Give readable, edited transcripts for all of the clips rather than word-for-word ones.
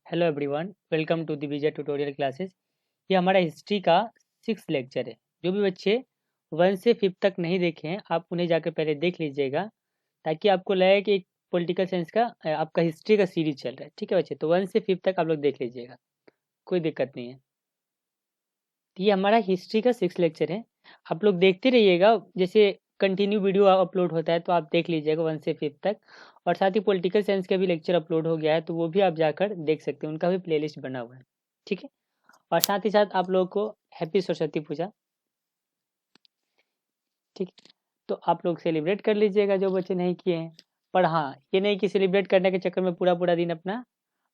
Hello everyone, welcome to the Vijay tutorial classes. ये हमारा history का 6th लेक्चर है। जो भी बच्चे 1 से 5 तक नहीं देखे हैं, आप उन्हें जाकर पहले देख लीजिएगा, ताकि आपको लगे कि एक पॉलिटिकल साइंस का आपका हिस्ट्री का सीरीज चल रहा है। ठीक है बच्चे, तो 1 से 5 तक आप लोग देख लीजिएगा, कोई दिक्कत नहीं है। तो ये हमारा हिस्ट्री का 6th लेक्चर है। आप लोग देखते रहिएगा, जैसे कंटिन्यू वीडियो अपलोड होता है तो आप देख लीजिएगा 1 से 5 तक। और साथ ही पॉलिटिकल साइंस का भी लेक्चर अपलोड हो गया है, तो वो भी आप जाकर देख सकते हैं, उनका भी प्लेलिस्ट बना हुआ है। ठीक है, और साथ ही साथ आप लोगों को हैप्पी सरस्वती पूजा। ठीक, तो आप लोग सेलिब्रेट कर लीजिएगा जो बच्चे नहीं किए हैं। पर हाँ, ये नहीं कि सेलिब्रेट करने के चक्कर में पूरा पूरा दिन अपना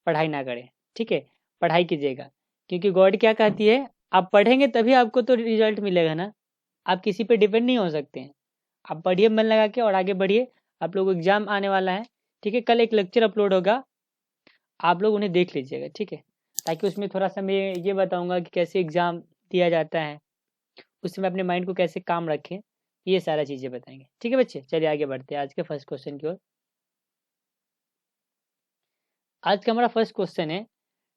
पढ़ाई ना करें। ठीक है, पढ़ाई कीजिएगा, क्योंकि गॉड क्या कहती है, आप पढ़ेंगे तभी आपको तो रिजल्ट मिलेगा ना। आप किसी पे डिपेंड नहीं हो सकते हैं। आप पढ़िए मन लगा के और आगे बढ़िए। आप लोग एग्जाम आने वाला है। ठीक है, कल एक लेक्चर अपलोड होगा, आप लोग उन्हें देख लीजिएगा। ठीक है, ताकि उसमें थोड़ा सा मैं ये बताऊंगा कि कैसे एग्ज़ाम दिया जाता है, उसमें अपने माइंड को कैसे काम रखें, ये सारा चीज़ें बताएंगे। ठीक है बच्चे, चलिए आगे बढ़ते हैं आज के फर्स्ट क्वेश्चन की ओर। आज का हमारा फर्स्ट क्वेश्चन है,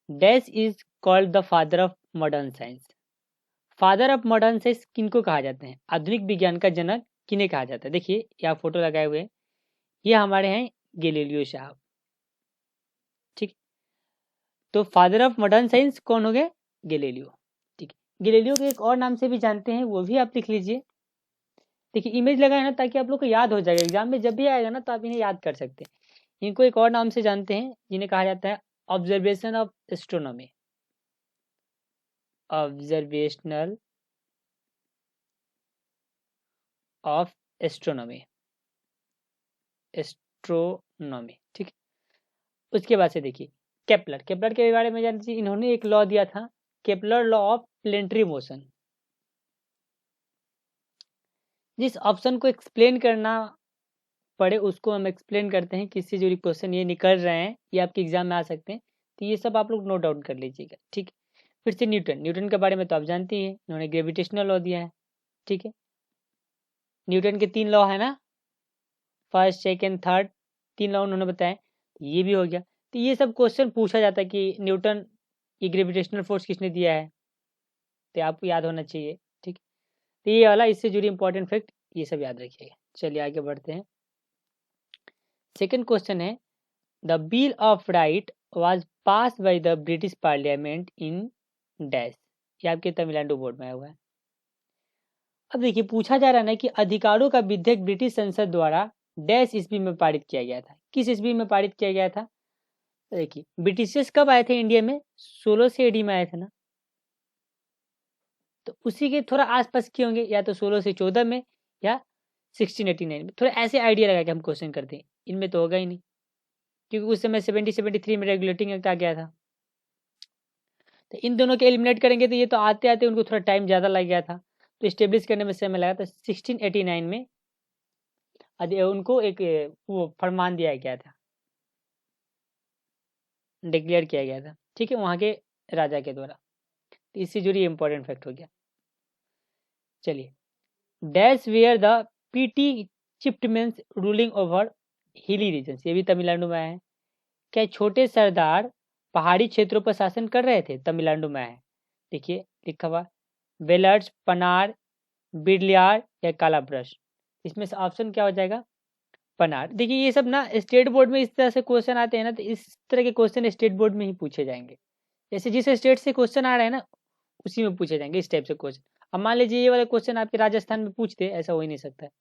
dash is called the father of modern science. Father of modern science किनको कहा जाता है, आधुनिक विज्ञान का जनक किन्हें कहा जाता है। देखिए यहाँ फोटो लगाए हुए हैं, ये हमारे हैं गैलीलियो साहब। ठीक, तो फादर ऑफ मॉडर्न साइंस कौन हो गए, गैलीलियो। ठीक, गैलीलियो के एक और नाम से भी जानते हैं, वो भी आप लिख लीजिए। देखिए इमेज लगाए ना, ताकि आप लोग को याद हो जाएगा, एग्जाम में जब भी आएगा ना तो आप इन्हें याद कर सकते हैं। इनको एक और नाम से जानते हैं, जिन्हें कहा जाता है observation of astronomy. Observational of astronomy, astronomy. ठीक, उसके बाद से देखिए केपलर। केपलर के बारे में जानते हैं, इन्होंने एक लॉ दिया था, Kepler law of planetary motion. जिस ऑप्शन को एक्सप्लेन करना पढ़े उसको हम एक्सप्लेन करते हैं, किससे जुड़ी क्वेश्चन ये निकल रहे हैं, ये आपके एग्जाम में आ सकते हैं। तो ये सब आप लोग नोट डाउन कर लीजिएगा। ठीक, फिर से न्यूटन। न्यूटन के बारे में तो आप जानते ही हैं, इन्होंने ग्रेविटेशनल लॉ दिया है। ठीक है, न्यूटन के 3 लॉ है ना, फर्स्ट सेकेंड थर्ड, 3 लॉ उन्होंने बताए, ये भी हो गया। तो ये सब क्वेश्चन पूछा जाता है कि न्यूटन ये ग्रेविटेशनल फोर्स किसने दिया है, तो आपको याद होना चाहिए। ठीक, तो ये वाला इससे जुड़ी इंपॉर्टेंट फैक्ट ये सब याद रखिएगा। चलिए आगे बढ़ते हैं। सेकेंड क्वेश्चन है, the bill of right was pass by the British parliament in dash. ये आपके तमिलनाडु बोर्ड में आया हुआ है। अब देखिए पूछा जा रहा है ना कि अधिकारों का विधेयक ब्रिटिश संसद द्वारा डैश ईस्वी में पारित किया गया था। किस ईस्वी में पारित किया गया था, तो देखिए ब्रिटिशर्स कब आए थे इंडिया में, 1600 एडी में आए थे ना, तो उसी के थोड़ा आसपास के होंगे, या तो 16 से 14 में या 1689 में। थोड़ा ऐसे आइडिया लगा के हम क्वेश्चन करते हैं, इनमें तो होगा ही नहीं, क्योंकि उस समय 73 में रेगुलेटिंग एक्ट आ गया था। तो इन दोनों के एलिमिनेट करेंगे तो ये तो आते आते उनको थोड़ा टाइम ज़्यादा लग गया था, तो इस्टेब्लिश करने में समय लगा। तो 1689 में उनको एक वो फरमान दिया गया था, डिक्लेयर किया गया था। ठीक है, वहाँ के राजा के द्वारा। तो इससे जुड़ी इंपॉर्टेंट फैक्ट हो गया। चलिए, dash where the PT चिफ्टमेंस ruling over hilly region. ये भी तमिलनाडु में है। क्या छोटे सरदार पहाड़ी क्षेत्रों पर शासन कर रहे थे, तमिलनाडु में है। देखिए लिखा हुआ वेलर्स, पनार, बिरलियार या कालाब्रश। इसमें से ऑप्शन क्या हो जाएगा, पनार। देखिए ये सब ना स्टेट बोर्ड में इस तरह से क्वेश्चन आते हैं ना, तो इस तरह के क्वेश्चन स्टेट बोर्ड में ही पूछे जाएंगे। जैसे जिस स्टेट से क्वेश्चन आ रहे हैं ना, उसी में पूछे जाएंगे इस टाइप से क्वेश्चन। अब मान लीजिए ये वाला क्वेश्चन आपके राजस्थान में पूछते, ऐसा हो ही नहीं सकता है।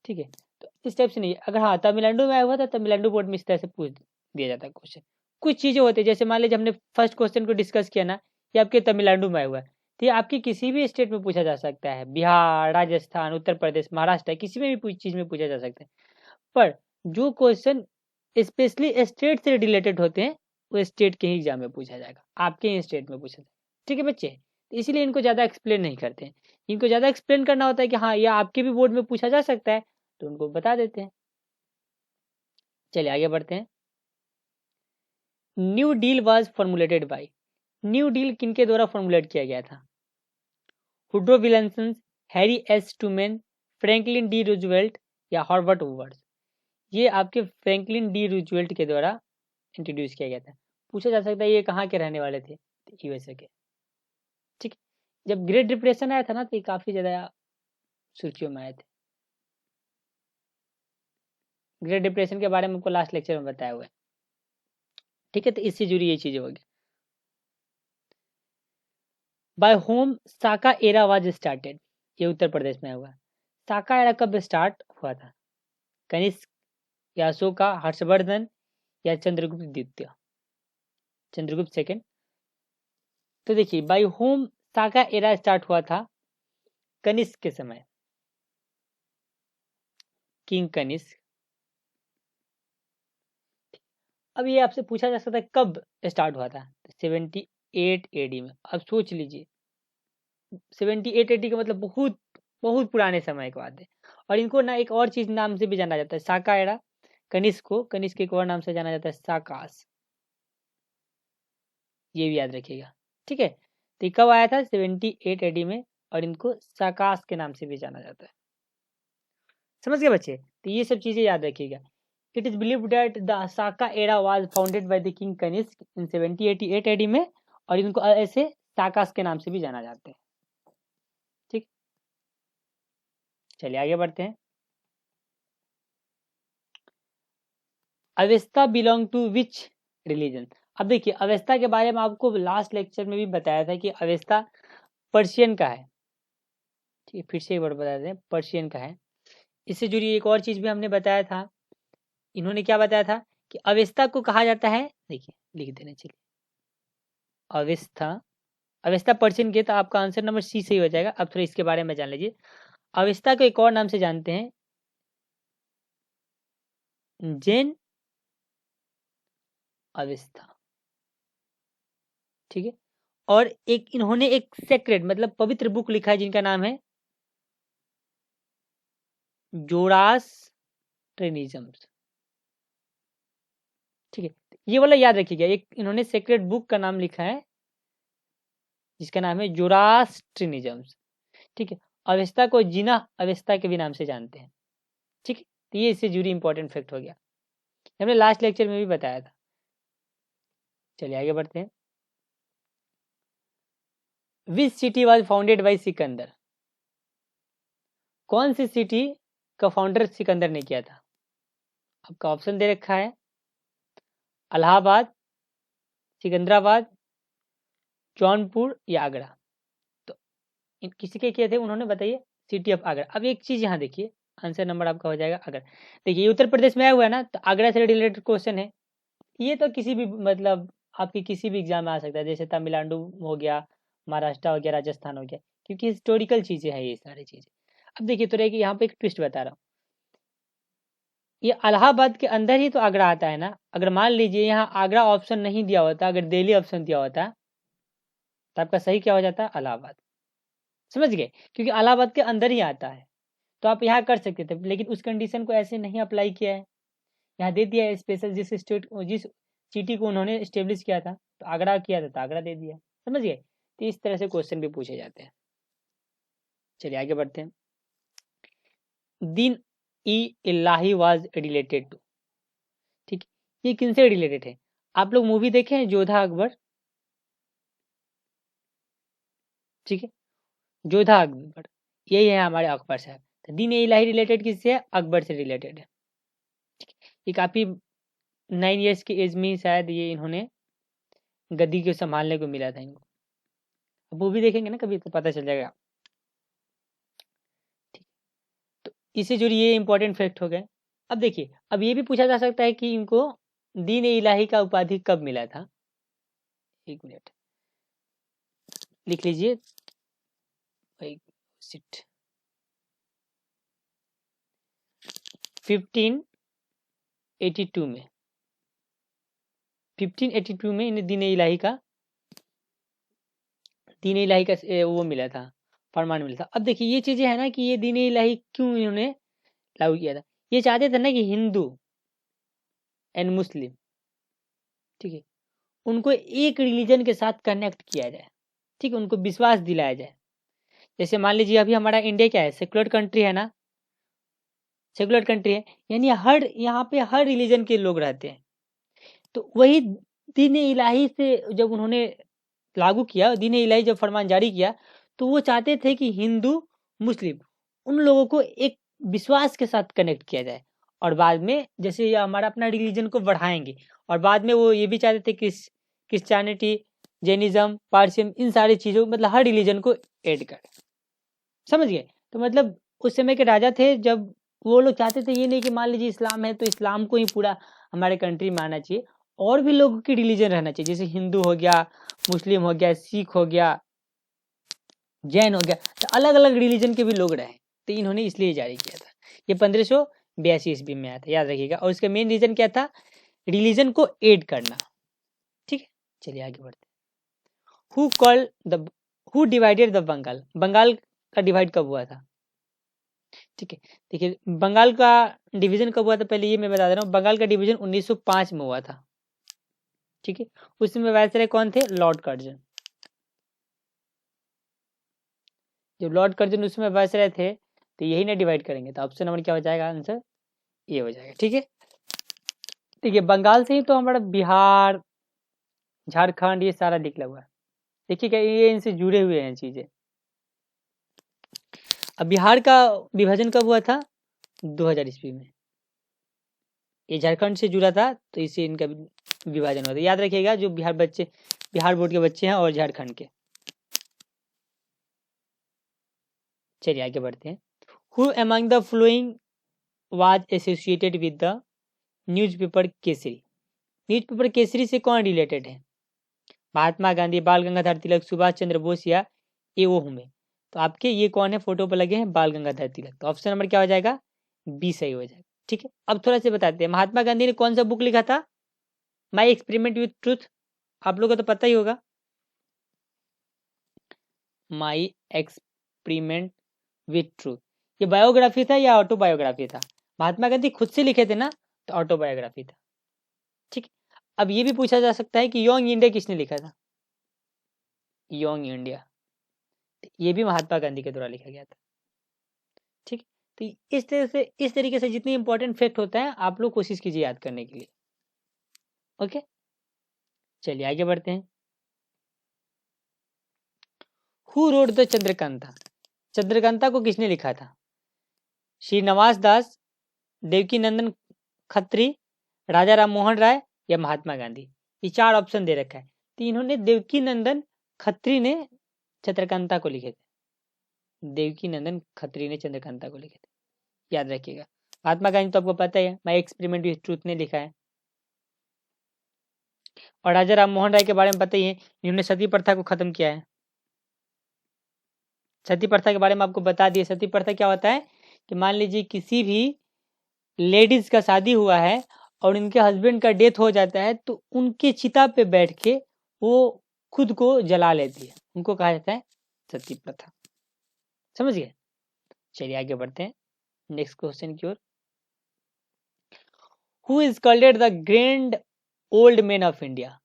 ठीक है, तो इस टाइप से नहीं। अगर हाँ तमिलनाडु में आया हुआ था, तमिलनाडु बोर्ड में इस तरह से पूछ दिया जाता है क्वेश्चन। कुछ चीज़ें होती है, जैसे मान लीजिए हमने फर्स्ट क्वेश्चन को डिस्कस किया ना, ये आपके तमिलनाडु में आया हुआ है, तो ये आपकी किसी भी स्टेट में पूछा जा सकता है, बिहार, राजस्थान, उत्तर प्रदेश, महाराष्ट्र, किसी में भी चीज़ में पूछा जा सकता है। पर जो क्वेश्चन स्पेशली स्टेट से रिलेटेड होते हैं, वो स्टेट के ही एग्जाम में पूछा जाएगा, आपके ही स्टेट में पूछा जाएगा। ठीक है बच्चे, तो इसीलिए इनको ज़्यादा एक्सप्लेन नहीं करते हैं। इनको ज़्यादा एक्सप्लेन करना होता है कि हाँ यह आपके भी बोर्ड में पूछा जा सकता है, तो उनको बता देते हैं। चलिए आगे बढ़ते हैं। New deal was formulated bye. New deal किनके द्वारा फॉर्मुलेट किया गया था, Woodrow Wilson, Harry S Trueman, Franklin D Roosevelt या हॉर्बर्ट हूवर। ये आपके फ्रैंकलिन डी रूजवेल्ट के द्वारा इंट्रोड्यूस किया गया था। पूछा जा सकता है ये कहाँ के रहने वाले थे, यूएसए के। ठीक, जब ग्रेट डिप्रेशन आया था ना तो ये काफ़ी ज़्यादा सुर्खियों में आए थे। ग्रेट डिप्रेशन के बारे में आपको लास्ट लेक्चर में बताया हुआ है। ठीक है, तो इससे जुड़ी ये चीज़ें हो गई। By whom Saka era was started, ये उत्तर प्रदेश में हुआ। साका एरा कब स्टार्ट हुआ था? कनिष्क या अशोका, हर्षवर्धन या चंद्रगुप्त द्वितीय, चंद्रगुप्त सेकेंड। तो देखिए bye whom Saka era start हुआ था कनिष्क के समय, किंग कनिष्क। अब ये आपसे पूछा जा सकता है कब स्टार्ट हुआ था? 78 एडी में। अब सोच लीजिए 78 एडी का मतलब बहुत बहुत पुराने समय की बात है। और इनको ना एक और चीज नाम से भी जाना जाता है, साका एरा। कनिष्क के एक और नाम से जाना जाता है, साकास। ये भी याद रखिएगा। ठीक है, तो कब आया था? 78 एडी में, और इनको साकास के नाम से भी जाना जाता है। समझ गए बच्चे? तो ये सब चीजें याद रखिएगा। It is believed that the Saka era was founded by the king Kanishka in 7088 AD में, और इनको ऐसे साकास के नाम से भी जाना जाता है। ठीक, चलिए आगे बढ़ते हैं। Avesta belong to which religion? अब देखिए अवेस्ता के बारे में आपको लास्ट लेक्चर में भी बताया था कि अवेस्ता पर्शियन का है। ठीक है, फिर से एक बार बता दें, पर्शियन का है। इससे जुड़ी एक और चीज भी हमने बताया था। इन्होंने क्या बताया था कि अवेस्ता को कहा जाता है, देखिए लिख देना। चलिए अवेस्ता, अवेस्ता पर्शियन के, तो आपका आंसर नंबर सी सही हो जाएगा। अब थोड़ा इसके बारे में जान लीजिए। अवेस्ता को एक और नाम से जानते हैं, जैन अवेस्ता। ठीक है, और एक इन्होंने एक सेक्रेट मतलब पवित्र बुक लिखा है जिनका नाम है जोरास्ट्रिनिज्म। ठीक है, ये वाला याद रखिएगा। एक इन्होंने सेक्रेट बुक का नाम लिखा है जिसका नाम है जोरास्ट्रिनिज्म। ठीक है, अवेस्ता को जीना अवेस्ता के भी नाम से जानते हैं। ठीक है, तो ये इससे जुड़ी इंपॉर्टेंट फैक्ट हो गया, हमने लास्ट लेक्चर में भी बताया था। चलिए आगे बढ़ते हैं। Which city was founded bye Sikandar? कौन सी सिटी का फाउंडर सिकंदर ने किया था? आपका ऑप्शन दे रखा है, इलाहाबाद, सिकंदराबाद, जौनपुर या आगरा। तो किसी के किए थे उन्होंने, बताइए। City of Agra. अब एक चीज यहाँ देखिए, आंसर नंबर आपका हो जाएगा आगरा। देखिए ये उत्तर प्रदेश में आया हुआ है ना, तो आगरा से रिलेटेड क्वेश्चन है। ये तो किसी भी मतलब आपके किसी भी एग्जाम में आ सकता है, जैसे तमिलनाडु हो गया, महाराष्ट्र हो गया, राजस्थान हो गया, क्योंकि हिस्टोरिकल चीजें हैं ये सारी चीजें। अब देखिए तो रहेगी यहाँ पे एक ट्विस्ट बता रहा हूँ। ये इलाहाबाद के अंदर ही तो आगरा आता है ना। अगर मान लीजिए यहाँ आगरा ऑप्शन नहीं दिया होता, अगर दिल्ली ऑप्शन दिया होता, तो आपका सही क्या हो जाता? इलाहाबाद। समझ गए? क्योंकि इलाहाबाद के अंदर ही आता है, तो आप यहाँ कर सकते थे, लेकिन उस कंडीशन को ऐसे नहीं अप्लाई किया है, यहाँ दे दिया है स्पेशल। जिस स्टेट जिस सिटी को उन्होंने स्टेब्लिश किया था, तो आगरा किया था तो आगरा दे दिया। समझ गए? तो इस तरह से क्वेश्चन भी पूछे जाते हैं। चलिए आगे बढ़ते हैं। दीन ई इलाही वाज रिलेटेड टू। ठीक, ये किन से रिलेटेड है? आप लोग मूवी देखे हैं जोधा अकबर? ठीक है, जोधा अकबर यही है हमारे अकबर साहब। तो दीन ए इलाही रिलेटेड किससे है? अकबर से रिलेटेड है। ये काफी 9 ईयर्स की एज में ही शायद ये इन्होंने गद्दी को संभालने को मिला था इनको। अब मूवी देखेंगे ना कभी तो पता चल जाएगा। ठीक, तो इससे जुड़ी ये इंपॉर्टेंट फैक्ट हो गए। अब देखिए, अब ये भी पूछा जा सकता है कि इनको दीन ए इलाही का उपाधि कब मिला था? एक मिनट लिख लीजिए। 1582 में, 1582 में इन्हें दीन ए इलाही का वो मिला था, फरमान मिला था। अब देखिए ये चीजें है ना कि ये दीन ए इलाही क्यों इन्होंने लागू किया था। ये चाहते थे ना कि हिंदू एंड मुस्लिम, ठीक है, उनको एक रिलीजन के साथ कनेक्ट किया जाए। ठीक है, उनको विश्वास दिलाया जाए। जैसे मान लीजिए अभी हमारा इंडिया क्या है? सेकुलर कंट्री है ना, सेकुलर कंट्री है, यानी हर यहाँ पे हर रिलीजन के लोग रहते हैं। तो वही दीन इलाही से जब उन्होंने लागू किया, दीन इलाही जब फरमान जारी किया, तो वो चाहते थे कि हिंदू मुस्लिम उन लोगों को एक विश्वास के साथ कनेक्ट किया जाए, और बाद में जैसे ये हमारा अपना रिलीजन को बढ़ाएंगे, और बाद में वो ये भी चाहते थे कि क्रिश्चियनिटी, जैनिज्म, पारसियम, इन सारी चीज़ों मतलब हर रिलीजन को ऐड कर, समझ गए। तो मतलब उस समय के राजा थे, जब वो लोग चाहते थे ये नहीं कि मान लीजिए इस्लाम है तो इस्लाम को ही पूरा हमारे कंट्री में आना चाहिए, और भी लोगों की रिलीजन रहना चाहिए, जैसे हिंदू हो गया, मुस्लिम हो गया, सिख हो गया, जैन हो गया, तो अलग अलग रिलीजन के भी लोग रहे, तो इन्होंने इसलिए जारी किया था। ये 1582 ईस्वी में आया था, याद रखिएगा। और इसका मेन रीजन क्या था? रिलीजन को ऐड करना। ठीक है, चलिए आगे बढ़ते हैं। Who divided the Bengal? Bengal का डिवाइड कब हुआ था? ठीक है, देखिए बंगाल का डिवीजन कब हुआ था, पहले ये मैं बता दे रहा हूँ। बंगाल का डिवीजन 1905 में हुआ था। ठीक है, उसमें वायसराय कौन थे? Lord Curzon. जब लॉर्ड कर्जन उसमें वायसराय थे, तो यही ना डिवाइड करेंगे, तो ऑप्शन नंबर क्या हो जाएगा? आंसर ये हो जाएगा। ठीक है, देखिए बंगाल से ही तो हमारा बिहार, झारखंड ये सारा निकला हुआ है। देखिएगा ये इनसे जुड़े हुए हैं चीजें। अब बिहार का विभाजन कब हुआ था? 2000 ईस्वी में। ये झारखंड से जुड़ा था, तो इससे इनका विभाजन हुआ था। याद रखिएगा, जो बिहार बोर्ड के बच्चे हैं और झारखंड के। चलिए आगे बढ़ते हैं। Who among the flowing was associated with the newspaper Kesari? Newspaper Kesari से कौन रिलेटेड है? महात्मा गांधी, बाल गंगाधर तिलक, सुभाष चंद्र बोस या ए ओ हुमे? तो आपके ये कौन है फोटो पर लगे हैं? बाल गंगाधर तिलक। तो ऑप्शन नंबर क्या हो जाएगा? बी सही हो जाएगा। ठीक है, अब थोड़ा सा बताते हैं, महात्मा गांधी ने कौन सा बुक लिखा था? My experiment with truth. आप लोगों को तो पता ही होगा, माई एक्सपेरिमेंट विथ ट्रूथ। ये बायोग्राफी था या ऑटोबायोग्राफी था? महात्मा गांधी खुद से लिखे थे ना, तो ऑटोबायोग्राफी था। ठीक, अब ये भी पूछा जा सकता है कि यंग इंडिया किसने लिखा था? यंग इंडिया, ये भी महात्मा गांधी के द्वारा लिखा गया था। ठीक, तो इस तरीके से जितनी इंपॉर्टेंट फैक्ट होता है आप लोग कोशिश कीजिए याद करने के लिए। ओके, चलिए आगे बढ़ते हैं। Who wrote the Chandrakanta? Chandrakanta को किसने लिखा था? श्री नवास दास, देवकी नंदन खत्री, राजा राम मोहन राय या महात्मा गांधी? ये चार ऑप्शन दे रखा है, तो इन्होंने देवकी नंदन खत्री ने चंद्रकांता को लिखे थे। देवकी नंदन खत्री ने चंद्रकांता को लिखे थे, याद रखिएगा। महात्मा गांधी तो आपको पता ही है, माई एक्सपेरिमेंट विथ ट्रूथ ने लिखा है। और राजा राम मोहन राय के बारे में पता ही है, इन्होंने सती प्रथा को खत्म किया है। सती प्रथा के बारे में आपको बता दिए। सती प्रथा क्या होता है कि मान लीजिए किसी भी लेडीज का शादी हुआ है और उनके हस्बैंड का डेथ हो जाता है, तो उनके चिता पे बैठ के वो खुद को जला लेती है, उनको कहा जाता है सती प्रथा। समझ गए? चलिए आगे बढ़ते हैं नेक्स्ट क्वेश्चन की ओर। Who is called the grand old man of India?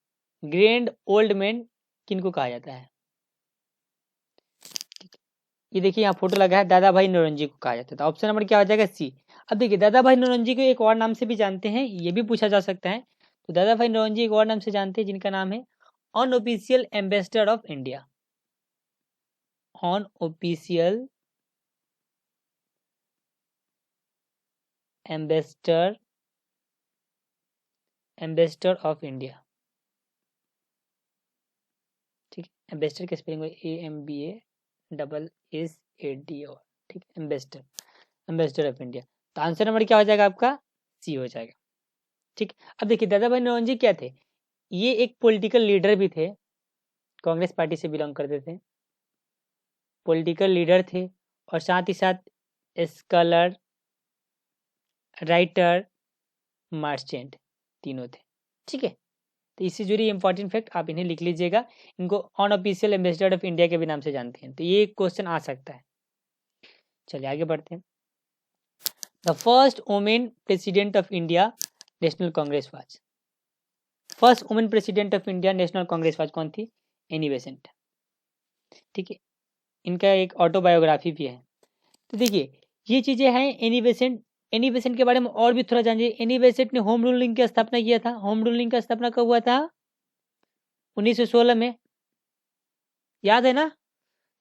Grand old man किनको कहा जाता है? ये देखिए यहाँ फोटो लगा है, दादा भाई नौरोजी को कहा जाता है। तो ऑप्शन नंबर क्या हो जाएगा? सी। अब देखिए दादा भाई नौरोजी को एक और नाम से भी जानते हैं, ये भी पूछा जा सकता है। तो दादा भाई नौरोजी एक और नाम से जानते हैं जिनका नाम है unofficial ambassador of India. Unofficial ambassador of India. ठीक है, एम्बेसडर के स्पेलिंग AMBASSADR। ठीक है, एम्बेसडर ऑफ इंडिया। तो आंसर नंबर क्या हो जाएगा आपका? सी हो जाएगा। ठीक, अब देखिए दादा भाई नौरोजी क्या थे? ये एक पॉलिटिकल लीडर भी थे, कांग्रेस पार्टी से बिलोंग करते थे, पॉलिटिकल लीडर थे, और साथ ही साथ स्कॉलर, राइटर, मर्चेंट, तीनों थे। ठीक है, तो इससे जुड़ी इंपॉर्टेंट फैक्ट आप इन्हें लिख लीजिएगा। इनको अनऑफिशियल एम्बेसडर ऑफ इंडिया के भी नाम से जानते हैं, तो ये क्वेश्चन आ सकता है। चलिए आगे बढ़ते हैं। The first women president of India national Congress was? First women president of India national Congress was कौन थी? Annie Besant. ठीक है, इनका एक ऑटोबायोग्राफी भी है। तो देखिए ये चीज़ें हैं एनी बेसेंट एनी बेसेंट के बारे में और भी थोड़ा जानिए। एनी बेसेंट ने होम रूलिंग की स्थापना किया था। होम रूलिंग का स्थापना कब हुआ था? 1916 में, याद है ना?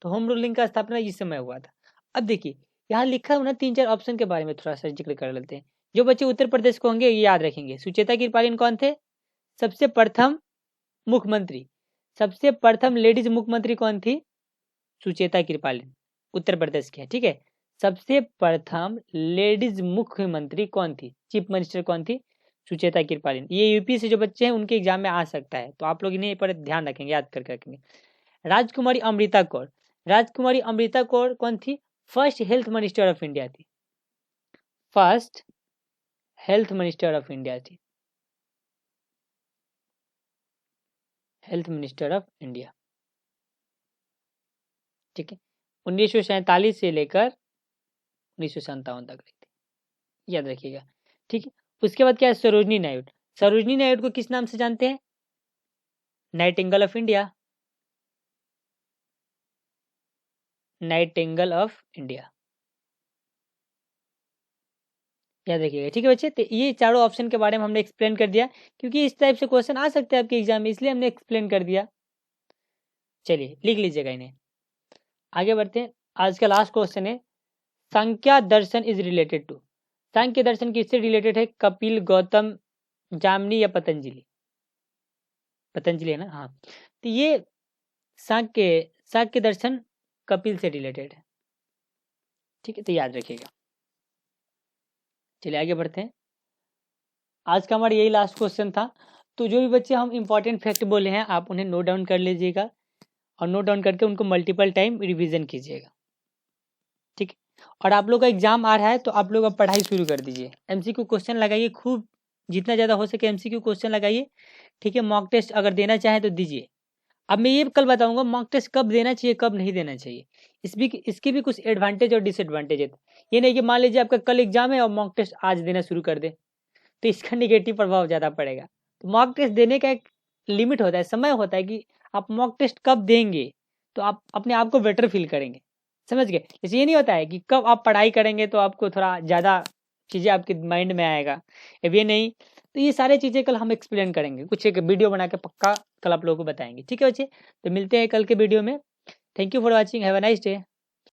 तो होम रूलिंग का स्थापना इस समय हुआ था। अब देखिए यहाँ लिखा है ना 3-4 ऑप्शन के बारे में थोड़ा सा जिक्र कर लेते हैं। जो बच्चे उत्तर प्रदेश को होंगे ये याद रखेंगे। सुचेता कृपालिन कौन थे? सबसे प्रथम मुख्यमंत्री। सबसे प्रथम लेडीज मुख्यमंत्री कौन थी? सुचेता कृपालिन, उत्तर प्रदेश के, ठीक है। सबसे प्रथम लेडीज मुख्यमंत्री कौन थी? चीफ मिनिस्टर कौन थी? सुचेता कृपालिन। ये यूपी से जो बच्चे हैं उनके एग्जाम में आ सकता है, तो आप लोग इन्हें पर ध्यान रखेंगे, याद करके रखेंगे। राजकुमारी अमृता कौर। राजकुमारी अमृता कौर कौन थी? First health minister of India थी। First health minister of India थी। हेल्थ मिनिस्टर ऑफ इंडिया, ठीक है। 1947 से लेकर 1957 तक रही थी, याद रखिएगा, ठीक है। उसके बाद क्या है? सरोजनी नायडू। सरोजनी नायडू को किस नाम से जानते हैं? Nightingale of India. Nightingale of India, याद रखिएगा, ठीक है बच्चे। तो ये चारों ऑप्शन के बारे में हमने एक्सप्लेन कर दिया, क्योंकि इस टाइप से क्वेश्चन आ सकते हैं आपके एग्जाम में, इसलिए हमने एक्सप्लेन कर दिया। चलिए लिख लीजिएगा इन्हें। आगे बढ़ते हैं। आज का लास्ट क्वेश्चन है, सांख्य दर्शन इज रिलेटेड टू। सांख्य दर्शन किससे रिलेटेड है? कपिल, गौतम, जामनी या पतंजलि? पतंजलि है ना, हाँ। तो ये सांख्य दर्शन कपिल से रिलेटेड है, ठीक है, तो याद रखिएगा। चलिए आगे बढ़ते हैं। आज का हमारा यही लास्ट क्वेश्चन था। तो जो भी बच्चे हम इंपॉर्टेंट फैक्ट बोले हैं आप उन्हें नोट डाउन कर लीजिएगा, और नोट डाउन करके उनको मल्टीपल टाइम रिवीजन कीजिएगा, ठीक है। और आप लोग का एग्जाम आ रहा है तो आप लोग अब पढ़ाई शुरू कर दीजिए। एमसीक्यू क्वेश्चन लगाइए खूब, जितना ज़्यादा हो सके एमसीक्यू क्वेश्चन लगाइए, ठीक है। मॉक टेस्ट अगर देना चाहें तो दीजिए। अब मैं ये कल बताऊंगा मॉक टेस्ट कब देना चाहिए कब नहीं देना चाहिए। इसकी भी कुछ एडवांटेज और डिसएडवांटेज है। ये नहीं कि मान लीजिए आपका कल एग्जाम है और मॉक टेस्ट आज देना शुरू कर दे, तो इसका निगेटिव प्रभाव ज़्यादा पड़ेगा। तो मॉक टेस्ट देने का एक लिमिट होता है, समय होता है कि आप मॉक टेस्ट कब देंगे तो आप अपने आप को बेटर फील करेंगे, समझ गए। जैसे ये नहीं होता है कि कब आप पढ़ाई करेंगे तो आपको थोड़ा ज़्यादा चीज़ें आपके माइंड में आएगा, अब ये नहीं। तो ये सारी चीज़ें कल हम एक्सप्लेन करेंगे, कुछ एक वीडियो बना के पक्का कल आप लोगों को बताएंगे, ठीक है बच्चे। तो मिलते हैं कल के वीडियो में। Thank you for watching, have a nice day.